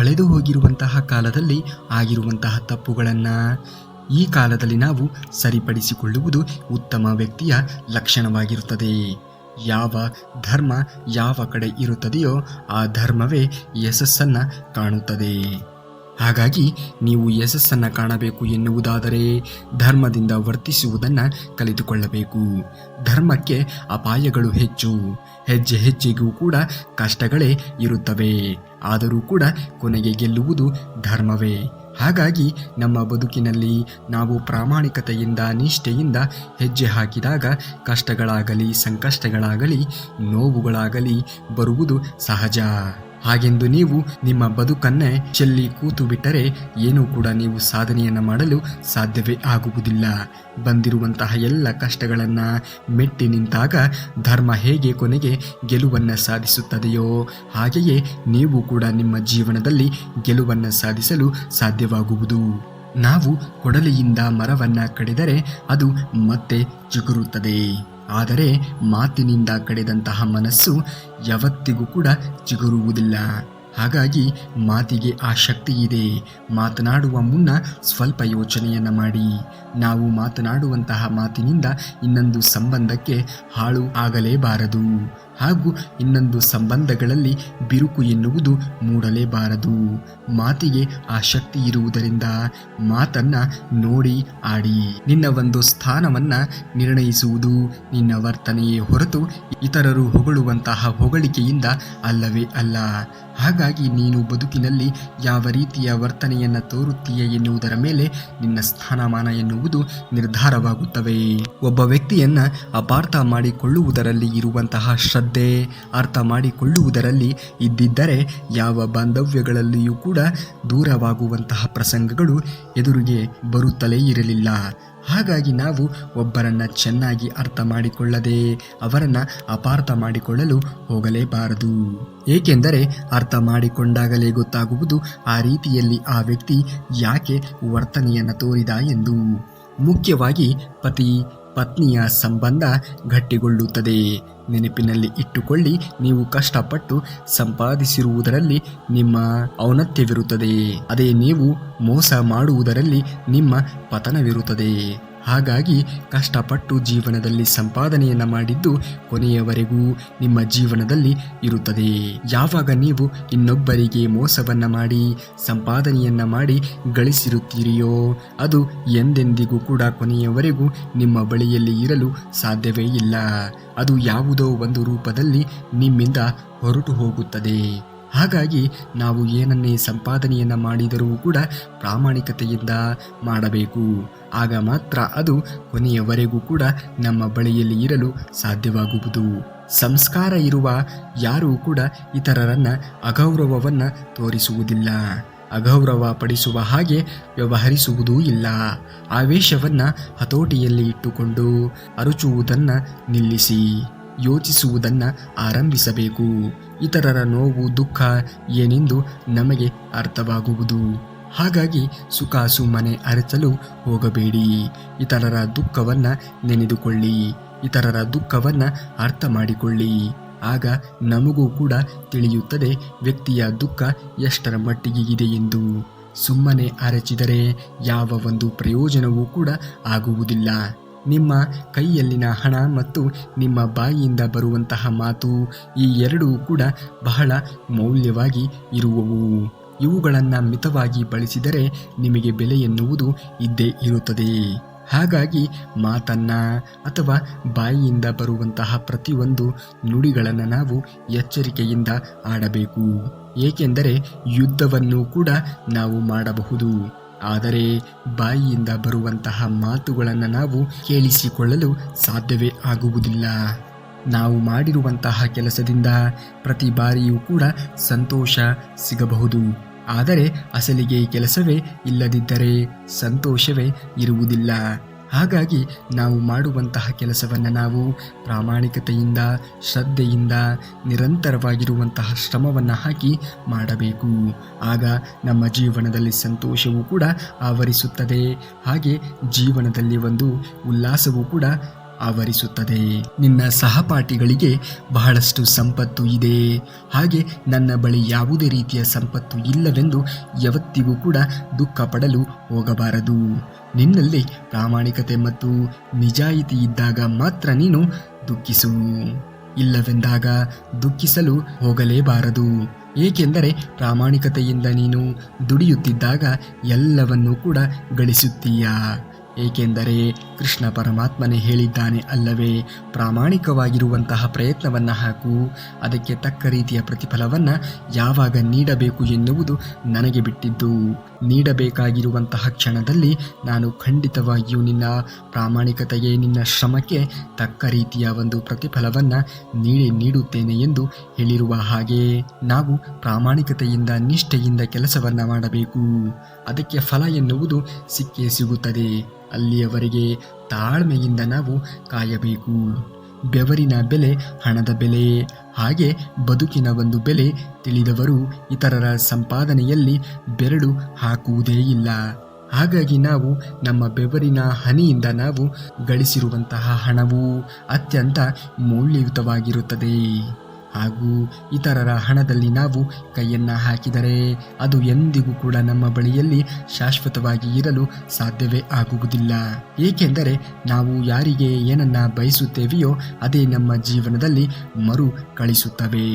ಕಳೆದು ಹೋಗಿರುವಂತಹ ಕಾಲದಲ್ಲಿ ಆಗಿರುವಂತಹ ತಪ್ಪುಗಳನ್ನು ಈ ಕಾಲದಲ್ಲಿ ನಾವು ಸರಿಪಡಿಸಿಕೊಳ್ಳುವುದು ಉತ್ತಮ ವ್ಯಕ್ತಿಯ ಲಕ್ಷಣವಾಗಿರುತ್ತದೆ. ಯಾವ ಧರ್ಮ ಯಾವ ಕಡೆ ಇರುತ್ತದೆಯೋ ಆ ಧರ್ಮವೇ ಯಶಸ್ಸನ್ನು ಕಾಣುತ್ತದೆ. ಹಾಗಾಗಿ ನೀವು ಯಶಸ್ಸನ್ನು ಕಾಣಬೇಕು ಎನ್ನುವುದಾದರೆ ಧರ್ಮದಿಂದ ವರ್ತಿಸುವುದನ್ನು ಕಲಿತುಕೊಳ್ಳಬೇಕು. ಧರ್ಮಕ್ಕೆ ಅಪಾಯಗಳು ಹೆಚ್ಚು, ಹೆಜ್ಜೆ ಹೆಜ್ಜೆಗೂ ಕೂಡ ಕಷ್ಟಗಳೇ ಇರುತ್ತವೆ. ಆದರೂ ಕೂಡ ಕೊನೆಗೆ ಗೆಲ್ಲುವುದು ಧರ್ಮವೇ. ಹಾಗಾಗಿ ನಮ್ಮ ಬದುಕಿನಲ್ಲಿ ನಾವು ಪ್ರಾಮಾಣಿಕತೆಯಿಂದ ನಿಷ್ಠೆಯಿಂದ ಹೆಜ್ಜೆ ಹಾಕಿದಾಗ ಕಷ್ಟಗಳಾಗಲಿ ಸಂಕಷ್ಟಗಳಾಗಲಿ ನೋವುಗಳಾಗಲಿ ಬರುವುದು ಸಹಜ. ಹಾಗೆಂದು ನೀವು ನಿಮ್ಮ ಬದುಕನ್ನೇ ಚೆಲ್ಲಿ ಕೂತು ಬಿಟ್ಟರೆ ಏನೂ ಕೂಡ ನೀವು ಸಾಧನೆಯನ್ನು ಮಾಡಲು ಸಾಧ್ಯವೇ ಆಗುವುದಿಲ್ಲ. ಬಂದಿರುವಂತಹ ಎಲ್ಲ ಕಷ್ಟಗಳನ್ನು ಮೆಟ್ಟಿ ನಿಂತಾಗ ಧರ್ಮ ಹೇಗೆ ಕೊನೆಗೆ ಗೆಲುವನ್ನು ಸಾಧಿಸುತ್ತದೆಯೋ ಹಾಗೆಯೇ ನೀವು ಕೂಡ ನಿಮ್ಮ ಜೀವನದಲ್ಲಿ ಗೆಲುವನ್ನು ಸಾಧಿಸಲು ಸಾಧ್ಯವಾಗುವುದು. ನಾವು ಕೊಡಲಿಯಿಂದ ಮರವನ್ನು ಕಡಿದರೆ ಅದು ಮತ್ತೆ ಚಿಗುರುತ್ತದೆ. ಆದರೆ ಮಾತಿನಿಂದ ಕಡೆದಂತಹ ಮನಸ್ಸು ಯಾವತ್ತಿಗೂ ಕೂಡ ಚಿಗುರುವುದಿಲ್ಲ. ಹಾಗಾಗಿ ಮಾತಿಗೆ ಆ ಶಕ್ತಿ ಇದೆ. ಮಾತನಾಡುವ ಮುನ್ನ ಸ್ವಲ್ಪ ಯೋಚನೆಯನ್ನು ಮಾಡಿ. ನಾವು ಮಾತನಾಡುವಂತಹ ಮಾತಿನಿಂದ ಇನ್ನೊಂದು ಸಂಬಂಧಕ್ಕೆ ಹಾಳು ಆಗಲೇಬಾರದು, ಹಾಗೂ ಇನ್ನೊಂದು ಸಂಬಂಧಗಳಲ್ಲಿ ಬಿರುಕು ಎನ್ನುವುದು ಮೂಡಲೇಬಾರದು. ಮಾತಿಗೆ ಆ ಶಕ್ತಿ ಇರುವುದರಿಂದ ಮಾತನ್ನ ನೋಡಿ ಆಡಿ. ನಿನ್ನ ಒಂದು ಸ್ಥಾನವನ್ನ ನಿರ್ಣಯಿಸುವುದು ನಿನ್ನ ವರ್ತನೆಯೇ ಹೊರತು ಇತರರು ಹೊಗಳುವಂತಹ ಹೊಗಳಿಕೆಯಿಂದ ಅಲ್ಲವೇ ಅಲ್ಲ. ಹಾಗಾಗಿ ನೀನು ಬದುಕಿನಲ್ಲಿ ಯಾವ ರೀತಿಯ ವರ್ತನೆಯನ್ನು ತೋರುತ್ತೀಯ ಎನ್ನುವುದರ ಮೇಲೆ ನಿನ್ನ ಸ್ಥಾನಮಾನ ಎನ್ನುವುದು ನಿರ್ಧಾರವಾಗುತ್ತವೆ. ಒಬ್ಬ ವ್ಯಕ್ತಿಯನ್ನ ಅಪಾರ್ಥ ಮಾಡಿಕೊಳ್ಳುವುದರಲ್ಲಿ ಇರುವಂತಹ ಶ್ರದ್ಧೆ, ಅರ್ಥ ಮಾಡಿಕೊಳ್ಳುವುದರಲ್ಲಿ ಇದ್ದಿದ್ದರೆ ಯಾವ ಬಾಂಧವ್ಯಗಳಲ್ಲಿಯೂ ಕೂಡ ದೂರವಾಗುವಂತಹ ಪ್ರಸಂಗಗಳು ಎದುರಿಗೆ ಬರುತ್ತಲೇ ಇರಲಿಲ್ಲ. ಹಾಗಾಗಿ ನಾವು ಒಬ್ಬರನ್ನ ಚೆನ್ನಾಗಿ ಅರ್ಥ ಮಾಡಿಕೊಳ್ಳದೆ ಅವರನ್ನು ಅಪಾರ್ಥ ಮಾಡಿಕೊಳ್ಳಲು ಹೋಗಲೇಬಾರದು. ಏಕೆಂದರೆ ಅರ್ಥ ಮಾಡಿಕೊಂಡಾಗಲೇ ಗೊತ್ತಾಗುವುದು ಆ ರೀತಿಯಲ್ಲಿ ಆ ವ್ಯಕ್ತಿ ಯಾಕೆ ವರ್ತನೆಯನ್ನು ತೋರಿದ ಎಂದು. ಮುಖ್ಯವಾಗಿ ಪತಿ ಪತ್ನಿಯ ಸಂಬಂಧ ಗಟ್ಟಿಗೊಳ್ಳುತ್ತದೆ. ನೆನಪಿನಲ್ಲಿ ಇಟ್ಟುಕೊಳ್ಳಿ, ನೀವು ಕಷ್ಟಪಟ್ಟು ಸಂಪಾದಿಸಿರುವುದರಲ್ಲಿ ನಿಮ್ಮ ಔನ್ನತ್ಯವಿರುತ್ತದೆ. ಅದೇ ನೀವು ಮೋಸ ಮಾಡುವುದರಲ್ಲಿ ನಿಮ್ಮ ಪತನವಿರುತ್ತದೆ. ಹಾಗಾಗಿ ಕಷ್ಟಪಟ್ಟು ಜೀವನದಲ್ಲಿ ಸಂಪಾದನೆಯನ್ನು ಮಾಡಿದ್ದು ಕೊನೆಯವರೆಗೂ ನಿಮ್ಮ ಜೀವನದಲ್ಲಿ ಇರುತ್ತದೆ. ಯಾವಾಗ ನೀವು ಇನ್ನೊಬ್ಬರಿಗೆ ಮೋಸವನ್ನು ಮಾಡಿ ಸಂಪಾದನೆಯನ್ನು ಮಾಡಿ ಗಳಿಸಿರುತ್ತೀರಿಯೋ ಅದು ಎಂದೆಂದಿಗೂ ಕೂಡ ಕೊನೆಯವರೆಗೂ ನಿಮ್ಮ ಬಳಿಯಲ್ಲಿ ಇರಲು ಸಾಧ್ಯವೇ ಇಲ್ಲ. ಅದು ಯಾವುದೋ ಒಂದು ರೂಪದಲ್ಲಿ ನಿಮ್ಮಿಂದ ಹೊರಟು ಹೋಗುತ್ತದೆ. ಹಾಗಾಗಿ ನಾವು ಏನನ್ನೇ ಸಂಪಾದನೆಯನ್ನು ಮಾಡಿದರೂ ಕೂಡ ಪ್ರಾಮಾಣಿಕತೆಯಿಂದ ಮಾಡಬೇಕು. ಆಗ ಮಾತ್ರ ಅದು ಕೊನೆಯವರೆಗೂ ಕೂಡ ನಮ್ಮ ಬಳಿಯಲ್ಲಿ ಇರಲು ಸಾಧ್ಯವಾಗುವುದು. ಸಂಸ್ಕಾರ ಇರುವ ಯಾರೂ ಕೂಡ ಇತರರನ್ನ ಅಗೌರವವನ್ನು ತೋರಿಸುವುದಿಲ್ಲ, ಅಗೌರವ ಪಡಿಸುವ ಹಾಗೆ ವ್ಯವಹರಿಸುವುದೂ ಇಲ್ಲ. ಆವೇಶವನ್ನು ಹತೋಟಿಯಲ್ಲಿ ಇಟ್ಟುಕೊಂಡು ಅರಚುವುದನ್ನು ನಿಲ್ಲಿಸಿ ಯೋಚಿಸುವುದನ್ನು ಆರಂಭಿಸಬೇಕು. ಇತರರ ನೋವು ದುಃಖ ಏನೆಂದು ನಮಗೆ ಅರ್ಥವಾಗುವುದು. ಹಾಗಾಗಿ ಸುಖ ಸುಮ್ಮನೆ ಅರಚಲು ಹೋಗಬೇಡಿ. ಇತರರ ದುಃಖವನ್ನು ನೆನೆದುಕೊಳ್ಳಿ, ಇತರರ ದುಃಖವನ್ನು ಅರ್ಥ ಮಾಡಿಕೊಳ್ಳಿ. ಆಗ ನಮಗೂ ಕೂಡ ತಿಳಿಯುತ್ತದೆ ವ್ಯಕ್ತಿಯ ದುಃಖ ಎಷ್ಟರ ಮಟ್ಟಿಗೆ ಇದೆ ಎಂದು. ಸುಮ್ಮನೆ ಅರಚಿದರೆ ಯಾವ ಒಂದು ಪ್ರಯೋಜನವೂ ಕೂಡ ಆಗುವುದಿಲ್ಲ. ನಿಮ್ಮ ಕೈಯಲ್ಲಿನ ಹಣ ಮತ್ತು ನಿಮ್ಮ ಬಾಯಿಯಿಂದ ಬರುವಂತಹ ಮಾತು ಈ ಎರಡೂ ಕೂಡ ಬಹಳ ಮೌಲ್ಯವಾಗಿ ಇರುವವು. ಇವುಗಳನ್ನು ಮಿತವಾಗಿ ಬಳಸಿದರೆ ನಿಮಗೆ ಬೆಲೆ ಎನ್ನುವುದು ಇದ್ದೇ ಇರುತ್ತದೆ. ಹಾಗಾಗಿ ಮಾತನ್ನ ಅಥವಾ ಬಾಯಿಯಿಂದ ಬರುವಂತಹ ಪ್ರತಿಯೊಂದು ನುಡಿಗಳನ್ನು ನಾವು ಎಚ್ಚರಿಕೆಯಿಂದ ಆಡಬೇಕು. ಏಕೆಂದರೆ ಯುದ್ಧವನ್ನು ಕೂಡ ನಾವು ಮಾಡಬಹುದು, ಆದರೆ ಬಾಯಿಯಿಂದ ಬರುವಂತಹ ಮಾತುಗಳನ್ನು ನಾವು ಕೇಳಿಸಿಕೊಳ್ಳಲು ಸಾಧ್ಯವೇ ಆಗುವುದಿಲ್ಲ. ನಾವು ಮಾಡಿರುವಂತಹ ಕೆಲಸದಿಂದ ಪ್ರತಿ ಬಾರಿಯೂ ಕೂಡ ಸಂತೋಷ ಸಿಗಬಹುದು, ಆದರೆ ಅಸಲಿಗೆ ಕೆಲಸವೇ ಇಲ್ಲದಿದ್ದರೆ ಸಂತೋಷವೇ ಇರುವುದಿಲ್ಲ. ಹಾಗಾಗಿ ನಾವು ಮಾಡುವಂತಹ ಕೆಲಸವನ್ನು ನಾವು ಪ್ರಾಮಾಣಿಕತೆಯಿಂದ ಶ್ರದ್ಧೆಯಿಂದ ನಿರಂತರವಾಗಿರುವಂತಹ ಶ್ರಮವನ್ನು ಹಾಕಿ ಮಾಡಬೇಕು. ಆಗ ನಮ್ಮ ಜೀವನದಲ್ಲಿ ಸಂತೋಷವೂ ಕೂಡ ಆವರಿಸುತ್ತದೆ. ಹಾಗೆ ಜೀವನದಲ್ಲಿ ಒಂದು ಉಲ್ಲಾಸವೂ ಕೂಡ ಆವರಿಸುತ್ತದೆ. ನಿನ್ನ ಸಹಪಾಠಿಗಳಿಗೆ ಬಹಳಷ್ಟು ಸಂಪತ್ತು ಇದೆ, ಹಾಗೆ ನನ್ನ ಬಳಿ ಯಾವುದೇ ರೀತಿಯ ಸಂಪತ್ತು ಇಲ್ಲವೆಂದು ಯಾವತ್ತಿಗೂ ಕೂಡ ದುಃಖ ಪಡಲು ಹೋಗಬಾರದು. ನಿನ್ನಲ್ಲಿ ಪ್ರಾಮಾಣಿಕತೆ ಮತ್ತು ನಿಜಾಯಿತಿ ಇದ್ದಾಗ ಮಾತ್ರ ನೀನು ದುಃಖಿಸು, ಇಲ್ಲವೆಂದಾಗ ದುಃಖಿಸಲು ಹೋಗಲೇಬಾರದು. ಏಕೆಂದರೆ ಪ್ರಾಮಾಣಿಕತೆಯಿಂದ ನೀನು ದುಡಿಯುತ್ತಿದ್ದಾಗ ಎಲ್ಲವನ್ನೂ ಕೂಡ ಗಳಿಸುತ್ತೀಯ. ಏಕೆಂದರೆ ಕೃಷ್ಣ ಪರಮಾತ್ಮನೇ ಹೇಳಿದ್ದಾನೆ ಅಲ್ಲವೇ, ಪ್ರಾಮಾಣಿಕವಾಗಿರುವಂತಹ ಪ್ರಯತ್ನವನ್ನು ಹಾಕು, ಅದಕ್ಕೆ ತಕ್ಕ ರೀತಿಯ ಪ್ರತಿಫಲವನ್ನು ಯಾವಾಗ ನೀಡಬೇಕು ಎನ್ನುವುದು ನನಗೆ ಬಿಟ್ಟಿದ್ದು. ನೀಡಬೇಕಾಗಿರುವಂತಹ ಕ್ಷಣದಲ್ಲಿ ನಾನು ಖಂಡಿತವಾಗಿಯೂ ನಿನ್ನ ಪ್ರಾಮಾಣಿಕತೆಗೆ, ನಿನ್ನ ಶ್ರಮಕ್ಕೆ ತಕ್ಕ ರೀತಿಯ ಒಂದು ಪ್ರತಿಫಲವನ್ನು ನೀಡುತ್ತೇನೆ ಎಂದು ಹೇಳಿರುವ ಹಾಗೆ ನಾವು ಪ್ರಾಮಾಣಿಕತೆಯಿಂದ ನಿಷ್ಠೆಯಿಂದ ಕೆಲಸವನ್ನು ಮಾಡಬೇಕು. ಅದಕ್ಕೆ ಫಲ ಎನ್ನುವುದು ಸಿಕ್ಕೇ ಸಿಗುತ್ತದೆ. ಅಲ್ಲಿಯವರೆಗೆ ತಾಳ್ಮೆಯಿಂದ ನಾವು ಕಾಯಬೇಕು. ಬೆವರಿನ ಬೆಲೆ ಹಣದ ಬೆಲೆ, ಹಾಗೆ ಬದುಕಿನ ಒಂದು ಬೆಲೆ ತಿಳಿದವರು ಇತರರ ಸಂಪಾದನೆಯಲ್ಲಿ ಬೆರಳು ಹಾಕುವುದೇ ಇಲ್ಲ. ಹಾಗಾಗಿ ನಾವು ನಮ್ಮ ಬೆವರಿನ ಹನಿಯಿಂದ ನಾವು ಗಳಿಸಿರುವಂತಹ ಹಣವು ಅತ್ಯಂತ ಮೌಲ್ಯಯುತವಾಗಿರುತ್ತದೆ. ಹಾಗೂ ಇತರರ ಹಣದಲ್ಲಿ ನಾವು ಕೈಯನ್ನು ಹಾಕಿದರೆ ಅದು ಎಂದಿಗೂ ಕೂಡ ನಮ್ಮ ಬಳಿಯಲ್ಲಿ ಶಾಶ್ವತವಾಗಿ ಇರಲು ಸಾಧ್ಯವೇ ಆಗುವುದಿಲ್ಲ. ಏಕೆಂದರೆ ನಾವು ಯಾರಿಗೆ ಏನನ್ನ ಬಯಸುತ್ತೇವೆಯೋ ಅದೇ ನಮ್ಮ ಜೀವನದಲ್ಲಿ ಮರು ಕಳಿಸುತ್ತವೆ.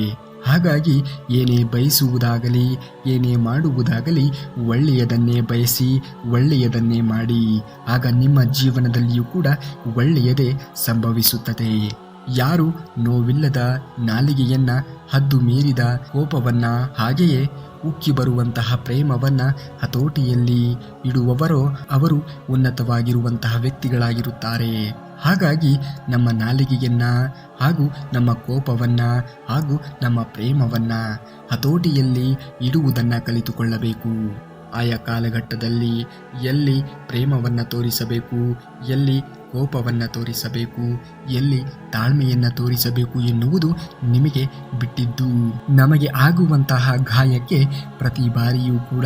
ಹಾಗಾಗಿ ಏನೇ ಬಯಸುವುದಾಗಲಿ, ಏನೇ ಮಾಡುವುದಾಗಲಿ ಒಳ್ಳೆಯದನ್ನೇ ಬಯಸಿ, ಒಳ್ಳೆಯದನ್ನೇ ಮಾಡಿ. ಆಗ ನಿಮ್ಮ ಜೀವನದಲ್ಲಿಯೂ ಕೂಡ ಒಳ್ಳೆಯದೇ ಸಂಭವಿಸುತ್ತದೆ. ಯಾರು ನೋವಿಲ್ಲದ ನಾಲಿಗೆಯನ್ನ, ಹದ್ದು ಮೀರಿದ ಕೋಪವನ್ನ, ಹಾಗೆಯೇ ಉಕ್ಕಿ ಬರುವಂತಹ ಪ್ರೇಮವನ್ನ ಹತೋಟಿಯಲ್ಲಿ ಇಡುವವರೋ ಅವರು ಉನ್ನತವಾಗಿರುವಂತಹ ವ್ಯಕ್ತಿಗಳಾಗಿರುತ್ತಾರೆ. ಹಾಗಾಗಿ ನಮ್ಮ ನಾಲಿಗೆಯನ್ನ ಹಾಗೂ ನಮ್ಮ ಕೋಪವನ್ನ ಹಾಗೂ ನಮ್ಮ ಪ್ರೇಮವನ್ನ ಹತೋಟಿಯಲ್ಲಿ ಇಡುವುದನ್ನು ಕಲಿತುಕೊಳ್ಳಬೇಕು. ಆಯಾ ಕಾಲಘಟ್ಟದಲ್ಲಿ ಎಲ್ಲಿ ಪ್ರೇಮವನ್ನು ತೋರಿಸಬೇಕು, ಎಲ್ಲಿ ಕೋಪವನ್ನು ತೋರಿಸಬೇಕು, ಎಲ್ಲಿ ತಾಳ್ಮೆಯನ್ನು ತೋರಿಸಬೇಕು ಎನ್ನುವುದು ನಿಮಗೆ ಬಿಟ್ಟಿದ್ದು. ನಮಗೆ ಆಗುವಂತಹ ಗಾಯಕ್ಕೆ ಪ್ರತಿ ಬಾರಿಯೂ ಕೂಡ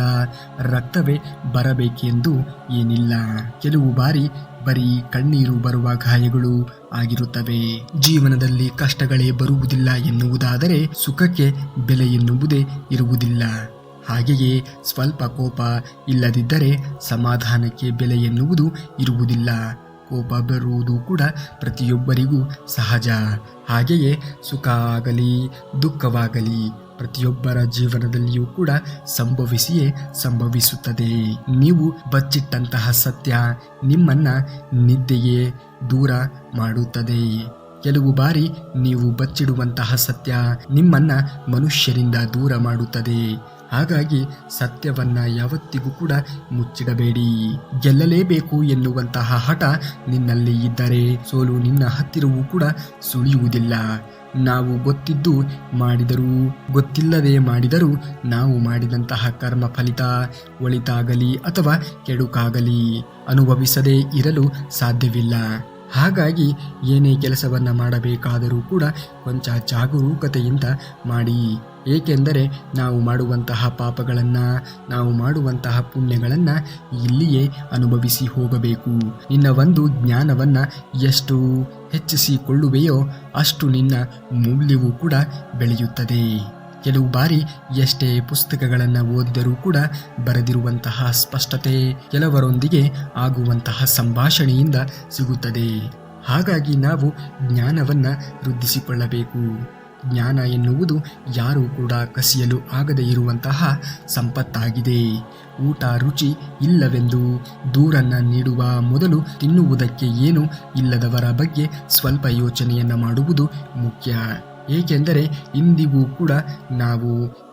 ರಕ್ತವೇ ಬರಬೇಕೆಂದು ಏನಿಲ್ಲ. ಕೆಲವು ಬಾರಿ ಬರೀ ಕಣ್ಣೀರು ಬರುವ ಗಾಯಗಳು ಆಗಿರುತ್ತವೆ. ಜೀವನದಲ್ಲಿ ಕಷ್ಟಗಳೇ ಬರುವುದಿಲ್ಲ ಎನ್ನುವುದಾದರೆ ಸುಖಕ್ಕೆ ಬೆಲೆ ಎನ್ನುವುದೇ ಇರುವುದಿಲ್ಲ. ಹಾಗೆಯೇ ಸ್ವಲ್ಪ ಕೋಪ ಇಲ್ಲದಿದ್ದರೆ ಸಮಾಧಾನಕ್ಕೆ ಬೆಲೆ ಎನ್ನುವುದು ಇರುವುದಿಲ್ಲ. ಕೋಪ ಬರುವುದು ಕೂಡ ಪ್ರತಿಯೊಬ್ಬರಿಗೂ ಸಹಜ. ಹಾಗೆಯೇ ಸುಖ ಆಗಲಿ ದುಃಖವಾಗಲಿ ಪ್ರತಿಯೊಬ್ಬರ ಜೀವನದಲ್ಲಿಯೂ ಕೂಡ ಸಂಭವಿಸಿಯೇ ಸಂಭವಿಸುತ್ತದೆ. ನೀವು ಬಚ್ಚಿಟ್ಟಂತಹ ಸತ್ಯ ನಿಮ್ಮನ್ನ ನಿದ್ದೆಯೇ ದೂರ ಮಾಡುತ್ತದೆ. ಕೆಲವು ಬಾರಿ ನೀವು ಬಚ್ಚಿಡುವಂತಹ ಸತ್ಯ ನಿಮ್ಮನ್ನ ಮನುಷ್ಯರಿಂದ ದೂರ ಮಾಡುತ್ತದೆ. ಹಾಗಾಗಿ ಸತ್ಯವನ್ನ ಯಾವತ್ತಿಗೂ ಕೂಡ ಮುಚ್ಚಿಡಬೇಡಿ. ಗೆಲ್ಲಲೇಬೇಕು ಎನ್ನುವಂತಹ ಹಠ ನಿನ್ನಲ್ಲಿ ಇದ್ದರೆ ಸೋಲು ನಿನ್ನ ಹತ್ತಿರವೂ ಕೂಡ ಸುಳಿಯುವುದಿಲ್ಲ. ನಾವು ಗೊತ್ತಿದ್ದು ಮಾಡಿದರೂ ಗೊತ್ತಿಲ್ಲದೆ ಮಾಡಿದರೂ ನಾವು ಮಾಡಿದಂತಹ ಕರ್ಮ ಫಲಿತ ಒಳಿತಾಗಲಿ ಅಥವಾ ಕೆಡುಕಾಗಲಿ ಅನುಭವಿಸದೇ ಇರಲು ಸಾಧ್ಯವಿಲ್ಲ. ಹಾಗಾಗಿ ಏನೇ ಕೆಲಸವನ್ನು ಮಾಡಬೇಕಾದರೂ ಕೂಡ ಕೊಂಚ ಜಾಗರೂಕತೆಯಿಂದ ಮಾಡಿ. ಏಕೆಂದರೆ ನಾವು ಮಾಡುವಂತಹ ಪಾಪಗಳನ್ನು, ನಾವು ಮಾಡುವಂತಹ ಪುಣ್ಯಗಳನ್ನು ಇಲ್ಲಿಯೇ ಅನುಭವಿಸಿ ಹೋಗಬೇಕು. ನಿನ್ನ ಒಂದು ಜ್ಞಾನವನ್ನು ಎಷ್ಟು ಹೆಚ್ಚಿಸಿಕೊಳ್ಳುವೆಯೋ ಅಷ್ಟು ನಿನ್ನ ಮೌಲ್ಯವೂ ಕೂಡ ಬೆಳೆಯುತ್ತದೆ. ಕೆಲವು ಬಾರಿ ಎಷ್ಟೇ ಪುಸ್ತಕಗಳನ್ನು ಓದಿದರೂ ಕೂಡ ಬರೆದಿರುವಂತಹ ಸ್ಪಷ್ಟತೆ ಕೆಲವರೊಂದಿಗೆ ಆಗುವಂತಹ ಸಂಭಾಷಣೆಯಿಂದ ಸಿಗುತ್ತದೆ. ಹಾಗಾಗಿ ನಾವು ಜ್ಞಾನವನ್ನು ವೃದ್ಧಿಸಿಕೊಳ್ಳಬೇಕು. ಜ್ಞಾನ ಎನ್ನುವುದು ಯಾರೂ ಕೂಡ ಕಸಿಯಲು ಆಗದೇ ಇರುವಂತಹ ಸಂಪತ್ತಾಗಿದೆ. ಊಟ ರುಚಿ ಇಲ್ಲವೆಂದು ದೂರನ್ನು ನೀಡುವ ಮೊದಲು ತಿನ್ನುವುದಕ್ಕೆ ಏನು ಇಲ್ಲದವರ ಬಗ್ಗೆ ಸ್ವಲ್ಪ ಯೋಚನೆಯನ್ನು ಮಾಡುವುದು ಮುಖ್ಯ. ಏಕೆಂದರೆ ಇಂದಿಗೂ ಕೂಡ ನಾವು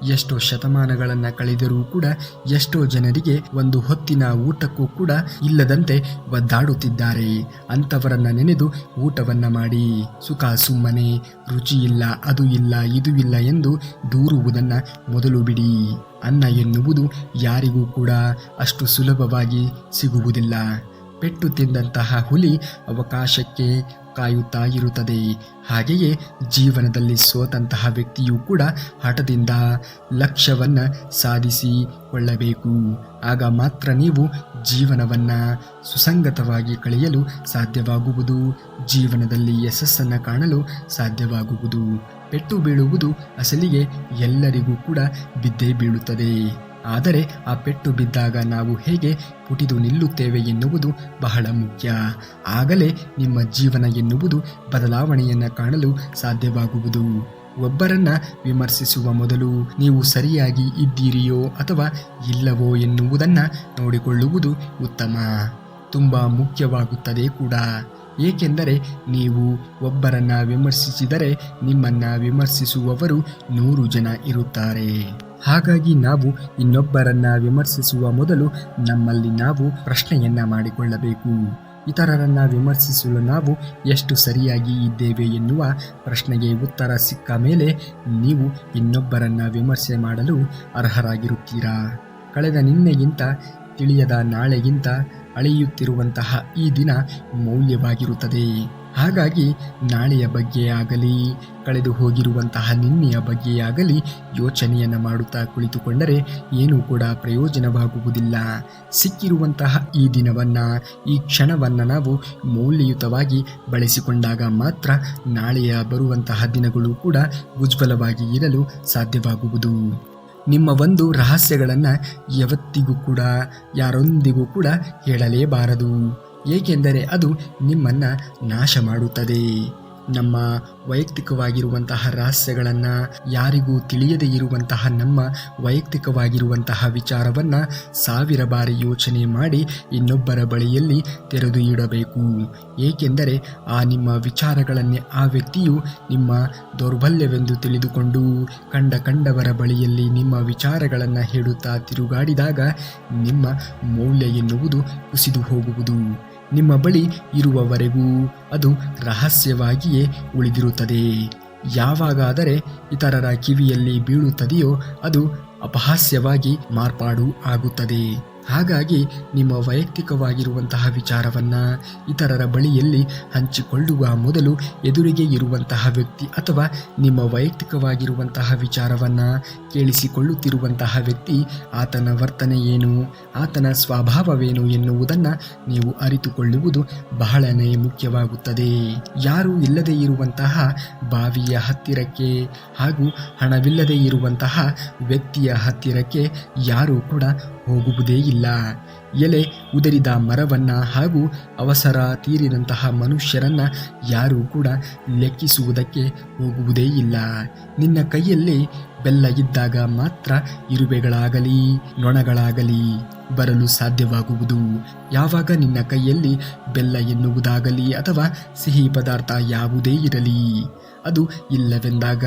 ಎಷ್ಟೋ ಶತಮಾನಗಳನ್ನು ಕಳೆದರೂ ಕೂಡ ಎಷ್ಟೋ ಜನರಿಗೆ ಒಂದು ಹೊತ್ತಿನ ಊಟಕ್ಕೂ ಕೂಡ ಇಲ್ಲದಂತೆ ಒದ್ದಾಡುತ್ತಿದ್ದಾರೆ. ಅಂಥವರನ್ನ ನೆನೆದು ಊಟವನ್ನು ಮಾಡಿ. ಸುಖ ಸುಮ್ಮನೆ ರುಚಿ ಇಲ್ಲ, ಅದು ಇಲ್ಲ, ಇದು ಇಲ್ಲ ಎಂದು ದೂರುವುದನ್ನು ಮೊದಲು ಬಿಡಿ. ಅನ್ನ ಎನ್ನುವುದು ಯಾರಿಗೂ ಕೂಡ ಅಷ್ಟು ಸುಲಭವಾಗಿ ಸಿಗುವುದಿಲ್ಲ. ಪೆಟ್ಟು ತಿಂದಂತಹ ಹುಲಿ ಅವಕಾಶಕ್ಕೆ ಕಾಯುತ್ತಾ ಇರುತ್ತದೆ. ಹಾಗೆಯೇ ಜೀವನದಲ್ಲಿ ಸೋತಂತಹ ವ್ಯಕ್ತಿಯೂ ಕೂಡ ಹಠದಿಂದ ಲಕ್ಷ್ಯವನ್ನು ಸಾಧಿಸಿಕೊಳ್ಳಬೇಕು. ಆಗ ಮಾತ್ರ ನೀವು ಜೀವನವನ್ನು ಸುಸಂಗತವಾಗಿ ಕಳೆಯಲು ಸಾಧ್ಯವಾಗುವುದು. ಜೀವನದಲ್ಲಿ ಯಶಸ್ಸನ್ನು ಕಾಣಲು ಸಾಧ್ಯವಾಗುವುದು. ಪೆಟ್ಟು ಬೀಳುವುದು ಅಸಲಿಗೆ ಎಲ್ಲರಿಗೂ ಕೂಡ ಬಿದ್ದೇ ಬೀಳುತ್ತದೆ. ಆದರೆ ಆ ಪೆಟ್ಟು ಬಿದ್ದಾಗ ನಾವು ಹೇಗೆ ಪುಟಿದು ನಿಲ್ಲುತ್ತೇವೆ ಎನ್ನುವುದು ಬಹಳ ಮುಖ್ಯ. ಆಗಲೇ ನಿಮ್ಮ ಜೀವನ ಎನ್ನುವುದು ಬದಲಾವಣೆಯನ್ನು ಕಾಣಲು ಸಾಧ್ಯವಾಗುವುದು. ಒಬ್ಬರನ್ನ ವಿಮರ್ಶಿಸುವ ಮೊದಲು ನೀವು ಸರಿಯಾಗಿ ಇದ್ದೀರಿಯೋ ಅಥವಾ ಇಲ್ಲವೋ ಎನ್ನುವುದನ್ನು ನೋಡಿಕೊಳ್ಳುವುದು ಉತ್ತಮ, ತುಂಬ ಮುಖ್ಯವಾಗುತ್ತದೆ ಕೂಡ. ಏಕೆಂದರೆ ನೀವು ಒಬ್ಬರನ್ನ ವಿಮರ್ಶಿಸಿದರೆ ನಿಮ್ಮನ್ನ ವಿಮರ್ಶಿಸುವವರು 100 ಜನ ಇರುತ್ತಾರೆ. ಹಾಗಾಗಿ ನಾವು ಇನ್ನೊಬ್ಬರನ್ನ ವಿಮರ್ಶಿಸುವ ಮೊದಲು ನಮ್ಮಲ್ಲಿ ನಾವು ಪ್ರಶ್ನೆಯನ್ನ ಮಾಡಿಕೊಳ್ಳಬೇಕು. ಇತರರನ್ನ ವಿಮರ್ಶಿಸಲು ನಾವು ಎಷ್ಟು ಸರಿಯಾಗಿ ಇದ್ದೇವೆ ಎನ್ನುವ ಪ್ರಶ್ನೆಗೆ ಉತ್ತರ ಸಿಕ್ಕ ಮೇಲೆ ನೀವು ಇನ್ನೊಬ್ಬರನ್ನ ವಿಮರ್ಶೆ ಮಾಡಲು ಅರ್ಹರಾಗಿರುತ್ತೀರಾ. ಕಳೆದ ನಿನ್ನೆಗಿಂತ ತಿಳಿಯದ ನಾಳೆಗಿಂತ ಅಳೆಯುತ್ತಿರುವಂತಹ ಈ ದಿನ ಮೌಲ್ಯವಾಗಿರುತ್ತದೆ. ಹಾಗಾಗಿ ನಾಳೆಯ ಬಗ್ಗೆ ಆಗಲಿ ಕಳೆದು ಹೋಗಿರುವಂತಹ ನಿನ್ನೆಯ ಬಗ್ಗೆಯಾಗಲಿ ಯೋಚನೆಯನ್ನು ಮಾಡುತ್ತಾ ಕುಳಿತುಕೊಂಡರೆ ಏನೂ ಕೂಡ ಪ್ರಯೋಜನವಾಗುವುದಿಲ್ಲ. ಸಿಕ್ಕಿರುವಂತಹ ಈ ದಿನವನ್ನು, ಈ ಕ್ಷಣವನ್ನು ನಾವು ಮೌಲ್ಯಯುತವಾಗಿ ಬಳಸಿಕೊಂಡಾಗ ಮಾತ್ರ ನಾಳೆಯ ಬರುವಂತಹ ದಿನಗಳು ಕೂಡ ಉಜ್ವಲವಾಗಿ ಇರಲು ಸಾಧ್ಯವಾಗುವುದು. ನಿಮ್ಮ ಒಂದು ರಹಸ್ಯಗಳನ್ನು ಯಾವತ್ತಿಗೂ ಕೂಡ ಯಾರೊಂದಿಗೂ ಕೂಡ ಹೇಳಲೇಬಾರದು. ಏಕೆಂದರೆ ಅದು ನಿಮ್ಮನ್ನು ನಾಶ ಮಾಡುತ್ತದೆ. ನಮ್ಮ ವೈಯಕ್ತಿಕವಾಗಿರುವಂತಹ ರಹಸ್ಯಗಳನ್ನು, ಯಾರಿಗೂ ತಿಳಿಯದೇ ಇರುವಂತಹ ನಮ್ಮ ವೈಯಕ್ತಿಕವಾಗಿರುವಂತಹ ವಿಚಾರವನ್ನು 1000 ಬಾರಿ ಯೋಚನೆ ಮಾಡಿ ಇನ್ನೊಬ್ಬರ ಬಳಿಯಲ್ಲಿ ತೆರೆದು ಇಡಬೇಕು. ಏಕೆಂದರೆ ಆ ನಿಮ್ಮ ವಿಚಾರಗಳನ್ನೇ ಆ ವ್ಯಕ್ತಿಯು ನಿಮ್ಮ ದೌರ್ಬಲ್ಯವೆಂದು ತಿಳಿದುಕೊಂಡು ಕಂಡವರ ಬಳಿಯಲ್ಲಿ ನಿಮ್ಮ ವಿಚಾರಗಳನ್ನು ಹೇಳುತ್ತಾ ತಿರುಗಾಡಿದಾಗ ನಿಮ್ಮ ಮೌಲ್ಯ ಎನ್ನುವುದು ಕುಸಿದು ಹೋಗುವುದು. ನಿಮ್ಮ ಬಳಿ ಇರುವವರೆಗೂ ಅದು ರಹಸ್ಯವಾಗಿಯೇ ಉಳಿದಿರುತ್ತದೆ. ಯಾವಾಗಾದರೆ ಇತರರ ಕಿವಿಯಲ್ಲಿ ಬೀಳುತ್ತದೆಯೋ ಅದು ಅಪಹಾಸ್ಯವಾಗಿ ಮಾರ್ಪಾಡು ಆಗುತ್ತದೆ. ಹಾಗಾಗಿ ನಿಮ್ಮ ವೈಯಕ್ತಿಕವಾಗಿರುವಂತಹ ವಿಚಾರವನ್ನು ಇತರರ ಬಳಿಯಲ್ಲಿ ಹಂಚಿಕೊಳ್ಳುವ ಮೊದಲು ಎದುರಿಗೆ ಇರುವಂತಹ ವ್ಯಕ್ತಿ ಅಥವಾ ನಿಮ್ಮ ವೈಯಕ್ತಿಕವಾಗಿರುವಂತಹ ವಿಚಾರವನ್ನು ಕೇಳಿಸಿಕೊಳ್ಳುತ್ತಿರುವಂತಹ ವ್ಯಕ್ತಿ ಆತನ ವರ್ತನೆ ಏನು, ಆತನ ಸ್ವಭಾವವೇನು ಎನ್ನುವುದನ್ನು ನೀವು ಅರಿತುಕೊಳ್ಳುವುದು ಬಹಳನೇ ಮುಖ್ಯವಾಗುತ್ತದೆ. ಯಾರೂ ಇಲ್ಲದೇ ಇರುವಂತಹ ಬಾವಿಯ ಹತ್ತಿರಕ್ಕೆ ಹಾಗೂ ಹಣವಿಲ್ಲದೆ ಇರುವಂತಹ ವ್ಯಕ್ತಿಯ ಹತ್ತಿರಕ್ಕೆ ಯಾರೂ ಕೂಡ ಹೋಗುವುದೇ ಇಲ್ಲ. ಎಲೆ ಉದರಿದ ಮರವನ್ನ ಹಾಗೂ ಅವಸರ ತೀರಿದಂತಹ ಮನುಷ್ಯರನ್ನ ಯಾರೂ ಕೂಡ ಲೆಕ್ಕಿಸುವುದಕ್ಕೆ ಹೋಗುವುದೇ ಇಲ್ಲ. ನಿನ್ನ ಕೈಯಲ್ಲಿ ಬೆಲ್ಲ ಇದ್ದಾಗ ಮಾತ್ರ ಇರುವೆಗಳಾಗಲಿ ನೊಣಗಳಾಗಲಿ ಬರಲು ಸಾಧ್ಯವಾಗುವುದು. ಯಾವಾಗ ನಿನ್ನ ಕೈಯಲ್ಲಿ ಬೆಲ್ಲ ಎನ್ನುವುದಾಗಲಿ ಅಥವಾ ಸಿಹಿ ಪದಾರ್ಥ ಯಾವುದೇ ಇರಲಿ ಅದು ಇಲ್ಲವೆಂದಾಗ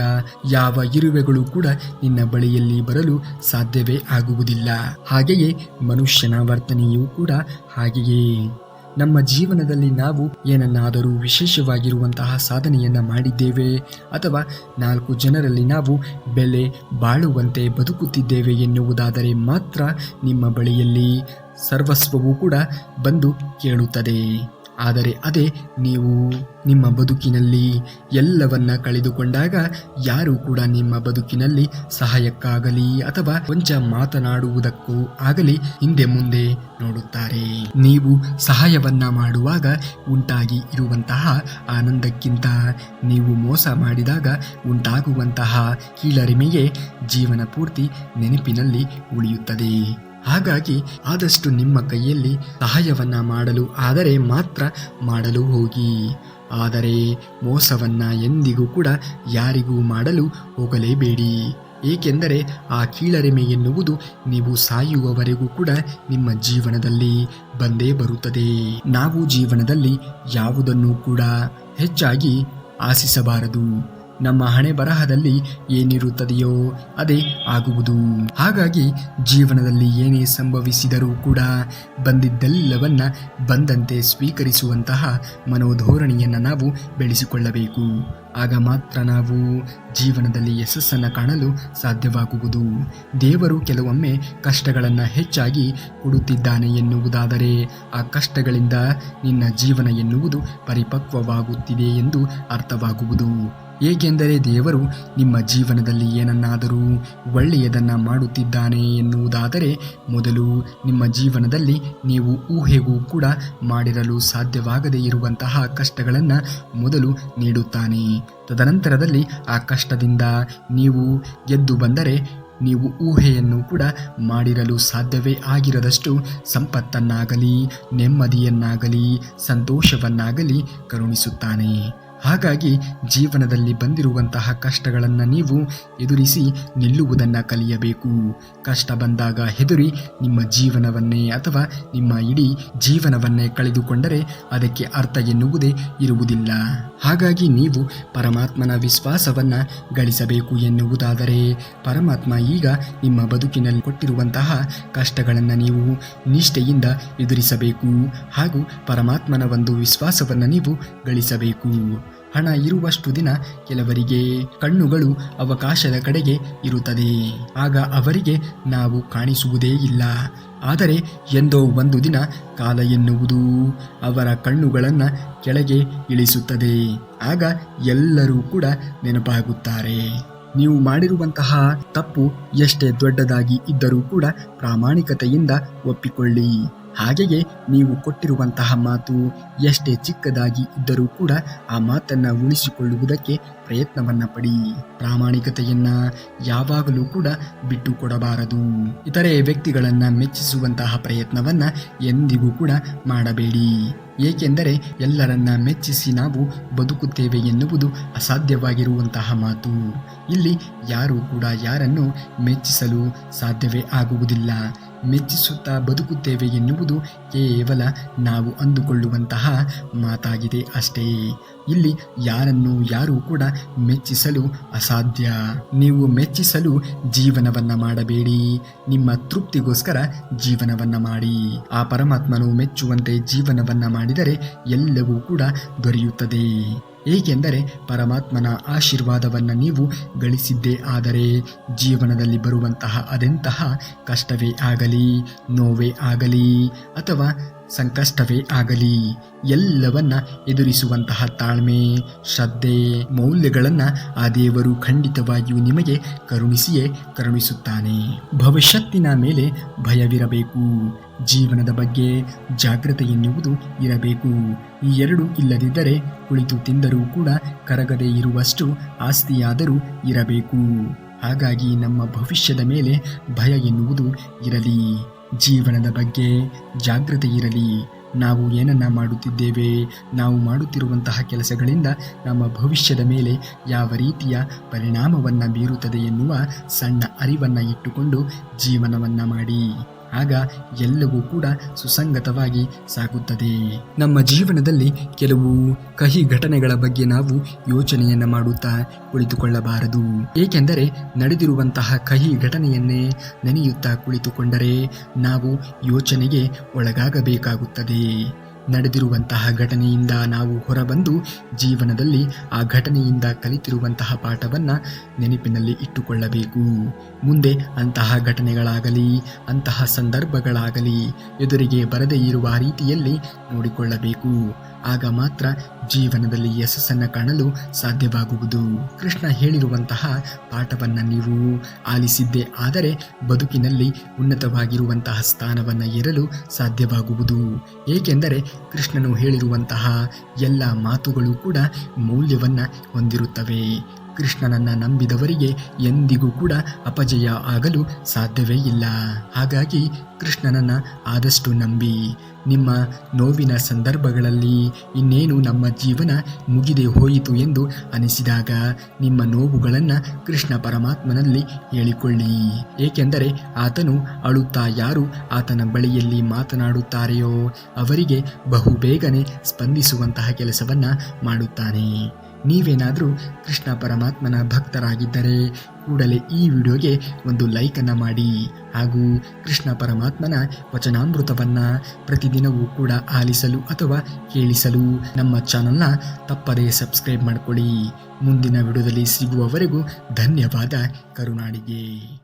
ಯಾವ ಇರುವೆಗಳು ಕೂಡ ನಿನ್ನ ಬಳಿಯಲ್ಲಿ ಬರಲು ಸಾಧ್ಯವೇ ಆಗುವುದಿಲ್ಲ. ಹಾಗೆಯೇ ಮನುಷ್ಯನ ವರ್ತನೆಯೂ ಕೂಡ ಹಾಗೆಯೇ. ನಮ್ಮ ಜೀವನದಲ್ಲಿ ನಾವು ಏನನ್ನಾದರೂ ವಿಶೇಷವಾಗಿರುವಂತಹ ಸಾಧನೆಯನ್ನು ಮಾಡಿದ್ದೇವೆ ಅಥವಾ 4 ಜನರಲ್ಲಿ ನಾವು ಬೆಲೆ ಬಾಳುವಂತೆ ಬದುಕುತ್ತಿದ್ದೇವೆ ಎನ್ನುವುದಾದರೆ ಮಾತ್ರ ನಿಮ್ಮ ಬಳಿಯಲ್ಲಿ ಸರ್ವಸ್ವವೂ ಕೂಡ ಬಂದು ಕೇಳುತ್ತದೆ. ಆದರೆ ಅದೇ ನೀವು ನಿಮ್ಮ ಬದುಕಿನಲ್ಲಿ ಎಲ್ಲವನ್ನ ಕಳೆದುಕೊಂಡಾಗ ಯಾರೂ ಕೂಡ ನಿಮ್ಮ ಬದುಕಿನಲ್ಲಿ ಸಹಾಯಕ್ಕಾಗಲಿ ಅಥವಾ ಕೊಂಚ ಮಾತನಾಡುವುದಕ್ಕೂ ಆಗಲಿ ಹಿಂದೆ ಮುಂದೆ ನೋಡುತ್ತಾರೆ. ನೀವು ಸಹಾಯವನ್ನ ಮಾಡುವಾಗ ಉಂಟಾಗಿ ಇರುವಂತಹ ಆನಂದಕ್ಕಿಂತ ನೀವು ಮೋಸ ಮಾಡಿದಾಗ ಉಂಟಾಗುವಂತಹ ಕೀಳರಿಮೆಯೇ ಜೀವನ ಪೂರ್ತಿ ನೆನಪಿನಲ್ಲಿ ಉಳಿಯುತ್ತದೆ. ಹಾಗಾಗಿ ಆದಷ್ಟು ನಿಮ್ಮ ಕೈಯಲ್ಲಿ ಸಹಾಯವನ್ನ ಮಾಡಲು ಆದರೆ ಮಾತ್ರ ಮಾಡಲು ಹೋಗಿ. ಆದರೆ ಮೋಸವನ್ನ ಎಂದಿಗೂ ಕೂಡ ಯಾರಿಗೂ ಮಾಡಲು ಹೋಗಲೇಬೇಡಿ. ಏಕೆಂದರೆ ಆ ಕೀಳರಿಮೆ ಎನ್ನುವುದು ನೀವು ಸಾಯುವವರೆಗೂ ಕೂಡ ನಿಮ್ಮ ಜೀವನದಲ್ಲಿ ಬಂದೇ ಬರುತ್ತದೆ. ನಾವು ಜೀವನದಲ್ಲಿ ಯಾವುದನ್ನು ಕೂಡ ಹೆಚ್ಚಾಗಿ ಆಶಿಸಬಾರದು. ನಮ್ಮ ಹಣೆ ಬರಹದಲ್ಲಿ ಏನಿರುತ್ತದೆಯೋ ಅದೇ ಆಗುವುದು. ಹಾಗಾಗಿ ಜೀವನದಲ್ಲಿ ಏನೇ ಸಂಭವಿಸಿದರೂ ಕೂಡ ಬಂದಿದ್ದೆಲ್ಲವನ್ನ ಬಂದಂತೆ ಸ್ವೀಕರಿಸುವಂತಹ ಮನೋಧೋರಣೆಯನ್ನು ನಾವು ಬೆಳೆಸಿಕೊಳ್ಳಬೇಕು. ಆಗ ಮಾತ್ರ ನಾವು ಜೀವನದಲ್ಲಿ ಯಶಸ್ಸನ್ನು ಕಾಣಲು ಸಾಧ್ಯವಾಗುವುದು. ದೇವರು ಕೆಲವೊಮ್ಮೆ ಕಷ್ಟಗಳನ್ನು ಹೆಚ್ಚಾಗಿ ಕೊಡುತ್ತಿದ್ದಾನೆ ಎನ್ನುವುದಾದರೆ ಆ ಕಷ್ಟಗಳಿಂದ ನಿನ್ನ ಜೀವನ ಎನ್ನುವುದು ಪರಿಪಕ್ವವಾಗುತ್ತಿದೆ ಎಂದು ಅರ್ಥವಾಗುವುದು. ಏಕೆಂದರೆ ದೇವರು ನಿಮ್ಮ ಜೀವನದಲ್ಲಿ ಏನನ್ನಾದರೂ ಒಳ್ಳೆಯದನ್ನ ಮಾಡುತ್ತಿದ್ದಾನೆ ಎನ್ನುವುದಾದರೆ ಮೊದಲು ನಿಮ್ಮ ಜೀವನದಲ್ಲಿ ನೀವು ಊಹೆಗೂ ಕೂಡ ಮಾಡಿರಲು ಸಾಧ್ಯವಾಗದೇ ಇರುವಂತಹ ಕಷ್ಟಗಳನ್ನು ಮೊದಲು ನೀಡುತ್ತಾನೆ. ತದನಂತರದಲ್ಲಿ ಆ ಕಷ್ಟದಿಂದ ನೀವು ಗೆದ್ದು ಬಂದರೆ ನೀವು ಊಹೆಯನ್ನು ಕೂಡ ಮಾಡಿರಲು ಸಾಧ್ಯವೇ ಆಗಿರದಷ್ಟು ಸಂಪತ್ತನ್ನಾಗಲಿ, ನೆಮ್ಮದಿಯನ್ನಾಗಲಿ, ಸಂತೋಷವನ್ನಾಗಲಿ ಕರುಣಿಸುತ್ತಾನೆ. ಹಾಗಾಗಿ ಜೀವನದಲ್ಲಿ ಬಂದಿರುವಂತಹ ಕಷ್ಟಗಳನ್ನು ನೀವು ಎದುರಿಸಿ ನಿಲ್ಲುವುದನ್ನು ಕಲಿಯಬೇಕು. ಕಷ್ಟ ಬಂದಾಗ ಹೆದರಿ ನಿಮ್ಮ ಜೀವನವನ್ನೇ ಅಥವಾ ನಿಮ್ಮ ಇಡೀ ಜೀವನವನ್ನೇ ಕಳೆದುಕೊಂಡರೆ ಅದಕ್ಕೆ ಅರ್ಥ ಎನ್ನುವುದೇ ಇರುವುದಿಲ್ಲ. ಹಾಗಾಗಿ ನೀವು ಪರಮಾತ್ಮನ ವಿಶ್ವಾಸವನ್ನು ಗಳಿಸಬೇಕು ಎನ್ನುವುದಾದರೆ ಪರಮಾತ್ಮ ಈಗ ನಿಮ್ಮ ಬದುಕಿನಲ್ಲಿ ಕೊಟ್ಟಿರುವಂತಹ ಕಷ್ಟಗಳನ್ನು ನೀವು ನಿಷ್ಠೆಯಿಂದ ಎದುರಿಸಬೇಕು ಹಾಗೂ ಪರಮಾತ್ಮನ ಒಂದು ವಿಶ್ವಾಸವನ್ನು ನೀವು ಗಳಿಸಬೇಕು. ಹಣ ಇರುವಷ್ಟು ದಿನ ಕೆಲವರಿಗೆ ಕಣ್ಣುಗಳು ಅವಕಾಶದ ಕಡೆಗೆ ಇರುತ್ತದೆ. ಆಗ ಅವರಿಗೆ ನಾವು ಕಾಣಿಸುವುದೇ ಇಲ್ಲ. ಆದರೆ ಎಂದೋ ಒಂದು ದಿನ ಕಾಲ ಎನ್ನುವುದು ಅವರ ಕಣ್ಣುಗಳನ್ನು ಕೆಳಗೆ ಇಳಿಸುತ್ತದೆ. ಆಗ ಎಲ್ಲರೂ ಕೂಡ ನೆನಪಾಗುತ್ತಾರೆ. ನೀವು ಮಾಡಿರುವಂತಹ ತಪ್ಪು ಎಷ್ಟೇ ದೊಡ್ಡದಾಗಿ ಇದ್ದರೂ ಕೂಡ ಪ್ರಾಮಾಣಿಕತೆಯಿಂದ ಒಪ್ಪಿಕೊಳ್ಳಿ. ಹಾಗೆಯೇ ನೀವು ಕೊಟ್ಟಿರುವಂತಹ ಮಾತು ಎಷ್ಟೇ ಚಿಕ್ಕದಾಗಿ ಇದ್ದರೂ ಕೂಡ ಆ ಮಾತನ್ನು ಉಳಿಸಿಕೊಳ್ಳುವುದಕ್ಕೆ ಪ್ರಯತ್ನವನ್ನ ಪಡಿ. ಪ್ರಾಮಾಣಿಕತೆಯನ್ನ ಯಾವಾಗಲೂ ಕೂಡ ಬಿಟ್ಟು ಕೊಡಬಾರದು. ಇತರೆ ವ್ಯಕ್ತಿಗಳನ್ನ ಮೆಚ್ಚಿಸುವಂತಹ ಪ್ರಯತ್ನವನ್ನ ಎಂದಿಗೂ ಕೂಡ ಮಾಡಬೇಡಿ. ಏಕೆಂದರೆ ಎಲ್ಲರನ್ನ ಮೆಚ್ಚಿಸಿ ನಾವು ಬದುಕುತ್ತೇವೆ ಎನ್ನುವುದು ಅಸಾಧ್ಯವಾಗಿರುವಂತಹ ಮಾತು. ಇಲ್ಲಿ ಯಾರೂ ಕೂಡ ಯಾರನ್ನು ಮೆಚ್ಚಿಸಲು ಸಾಧ್ಯವೇ ಆಗುವುದಿಲ್ಲ. ಮೆಚ್ಚಿಸುತ್ತಾ ಬದುಕುತ್ತೇವೆ ಎನ್ನುವುದು ಕೇವಲ ನಾವು ಅಂದುಕೊಳ್ಳುವಂತಹ ಮಾತಾಗಿದೆ ಅಷ್ಟೇ. ಇಲ್ಲಿ ಯಾರನ್ನು ಯಾರೂ ಕೂಡ ಮೆಚ್ಚಿಸಲು ಅಸಾಧ್ಯ. ನೀವು ಮೆಚ್ಚಿಸಲು ಜೀವನವನ್ನ ಮಾಡಬೇಡಿ, ನಿಮ್ಮ ತೃಪ್ತಿಗೋಸ್ಕರ ಜೀವನವನ್ನ ಮಾಡಿ. ಆ ಪರಮಾತ್ಮನು ಮೆಚ್ಚುವಂತೆ ಜೀವನವನ್ನ ಮಾಡಿದರೆ ಎಲ್ಲವೂ ಕೂಡ ದೊರೆಯುತ್ತದೆ. ಏಕೆಂದರೆ ಪರಮಾತ್ಮನ ಆಶೀರ್ವಾದವನ್ನ ನೀವು ಗಳಿಸಿದ್ದೇ ಆದರೆ ಜೀವನದಲ್ಲಿ ಬರುವಂತಹ ಅದೆಂತಹ ಕಷ್ಟವೇ ಆಗಲಿ, ನೋವೇ ಆಗಲಿ ಅಥವಾ ಸಂಕಷ್ಟವೇ ಆಗಲಿ ಎಲ್ಲವನ್ನ ಎದುರಿಸುವಂತಹ ತಾಳ್ಮೆ, ಶ್ರದ್ಧೆ, ಮೌಲ್ಯಗಳನ್ನು ಆ ದೇವರು ಖಂಡಿತವಾಗಿಯೂ ನಿಮಗೆ ಕರುಣಿಸಿಯೇ ಕರುಣಿಸುತ್ತಾನೆ. ಭವಿಷ್ಯತ್ತಿನ ಮೇಲೆ ಭಯವಿರಬೇಕು. ಜೀವನದ ಬಗ್ಗೆ ಜಾಗೃತಿ ಎನ್ನುವುದು ಇರಬೇಕು. ಈ ಎರಡು ಇಲ್ಲದಿದ್ದರೆ ಕುಳಿತು ತಿಂದರೂ ಕೂಡ ಕರಗದೇ ಇರುವಷ್ಟು ಆಸ್ತಿಯಾದರೂ ಇರಬೇಕು. ಹಾಗಾಗಿ ನಮ್ಮ ಭವಿಷ್ಯದ ಮೇಲೆ ಭಯ ಎನ್ನುವುದು ಇರಲಿ. ಜೀವನದ ಬಗ್ಗೆ ಜಾಗೃತಿ ಇರಲಿ. ನಾವು ಏನನ್ನ ಮಾಡುತ್ತಿದ್ದೇವೆ, ನಾವು ಮಾಡುತ್ತಿರುವಂತಹ ಕೆಲಸಗಳಿಂದ ನಮ್ಮ ಭವಿಷ್ಯದ ಮೇಲೆ ಯಾವ ರೀತಿಯ ಪರಿಣಾಮವನ್ನು ಬೀರುತ್ತದೆ ಎನ್ನುವ ಸಣ್ಣ ಅರಿವನ್ನು ಇಟ್ಟುಕೊಂಡು ಜೀವನವನ್ನು ಮಾಡಿ. ಆಗ ಎಲ್ಲವೂ ಕೂಡ ಸುಸಂಗತವಾಗಿ ಸಾಗುತ್ತದೆ. ನಮ್ಮ ಜೀವನದಲ್ಲಿ ಕೆಲವು ಕಹಿ ಘಟನೆಗಳ ಬಗ್ಗೆ ನಾವು ಯೋಚನೆಯನ್ನು ಮಾಡುತ್ತಾ ಕುಳಿತುಕೊಳ್ಳಬಾರದು. ಏಕೆಂದರೆ ನಡೆದಿರುವಂತಹ ಕಹಿ ಘಟನೆಯನ್ನೇ ನೆನೆಯುತ್ತಾ ಕುಳಿತುಕೊಂಡರೆ ನಾವು ಯೋಚನೆಗೆ ಒಳಗಾಗಬೇಕಾಗುತ್ತದೆ. ನಡೆದಿರುವಂತಹ ಘಟನೆಯಿಂದ ನಾವು ಹೊರಬಂದು ಜೀವನದಲ್ಲಿ ಆ ಘಟನೆಯಿಂದ ಕಲಿತಿರುವಂತಹ ಪಾಠವನ್ನು ನೆನಪಿನಲ್ಲಿ ಇಟ್ಟುಕೊಳ್ಳಬೇಕು. ಮುಂದೆ ಅಂತಹ ಘಟನೆಗಳಾಗಲಿ ಅಂತಹ ಸಂದರ್ಭಗಳಾಗಲಿ ಎದುರಿಗೆ ಬರದೇ ಇರುವ ರೀತಿಯಲ್ಲಿ ನೋಡಿಕೊಳ್ಳಬೇಕು. ಆಗ ಮಾತ್ರ ಜೀವನದಲ್ಲಿ ಯಶಸ್ಸನ್ನು ಕಾಣಲು ಸಾಧ್ಯವಾಗುವುದು. ಕೃಷ್ಣ ಹೇಳಿರುವಂತಹ ಪಾಠವನ್ನು ನೀವು ಆಲಿಸಿದ್ದೇ ಆದರೆ ಬದುಕಿನಲ್ಲಿ ಉನ್ನತವಾಗಿರುವಂತಹ ಸ್ಥಾನವನ್ನು ಏರಲು ಸಾಧ್ಯವಾಗುವುದು. ಏಕೆಂದರೆ ಕೃಷ್ಣನು ಹೇಳಿರುವಂತಹ ಎಲ್ಲ ಮಾತುಗಳು ಕೂಡ ಮೌಲ್ಯವನ್ನು ಹೊಂದಿರುತ್ತವೆ. ಕೃಷ್ಣನನ್ನ ನಂಬಿದವರಿಗೆ ಎಂದಿಗೂ ಕೂಡ ಅಪಜಯ ಆಗಲು ಸಾಧ್ಯವೇ ಇಲ್ಲ. ಹಾಗಾಗಿ ಕೃಷ್ಣನನ್ನ ಆದಷ್ಟು ನಂಬಿ. ನಿಮ್ಮ ನೋವಿನ ಸಂದರ್ಭಗಳಲ್ಲಿ ಇನ್ನೇನು ನಮ್ಮ ಜೀವನ ಮುಗಿದೇ ಹೋಯಿತು ಎಂದು ಅನಿಸಿದಾಗ ನಿಮ್ಮ ನೋವುಗಳನ್ನು ಕೃಷ್ಣ ಪರಮಾತ್ಮನಲ್ಲಿ ಹೇಳಿಕೊಳ್ಳಿ. ಏಕೆಂದರೆ ಆತನು ಅಳುತ್ತಾ ಯಾರು ಆತನ ಬಳಿಯಲ್ಲಿ ಮಾತನಾಡುತ್ತಾರೆಯೋ ಅವರಿಗೆ ಬಹುಬೇಗನೆ ಸ್ಪಂದಿಸುವಂತಹ ಕೆಲಸವನ್ನ ಮಾಡುತ್ತಾನೆ. ನೀವೇನಾದರೂ ಕೃಷ್ಣ ಪರಮಾತ್ಮನ ಭಕ್ತರಾಗಿದ್ದರೆ ಕೂಡಲೇ ಈ ವಿಡಿಯೋಗೆ ಒಂದು ಲೈಕನ್ನು ಮಾಡಿ ಹಾಗೂ ಕೃಷ್ಣ ಪರಮಾತ್ಮನ ವಚನಾಮೃತವನ್ನು ಪ್ರತಿದಿನವೂ ಕೂಡ ಆಲಿಸಲು ಅಥವಾ ಕೇಳಿಸಲು ನಮ್ಮ ಚಾನಲ್ನ ತಪ್ಪದೇ ಸಬ್ಸ್ಕ್ರೈಬ್ ಮಾಡಿಕೊಳ್ಳಿ. ಮುಂದಿನ ವಿಡಿಯೋದಲ್ಲಿ ಸಿಗುವವರೆಗೂ ಧನ್ಯವಾದ. ಕರುನಾಡಿಗೆ.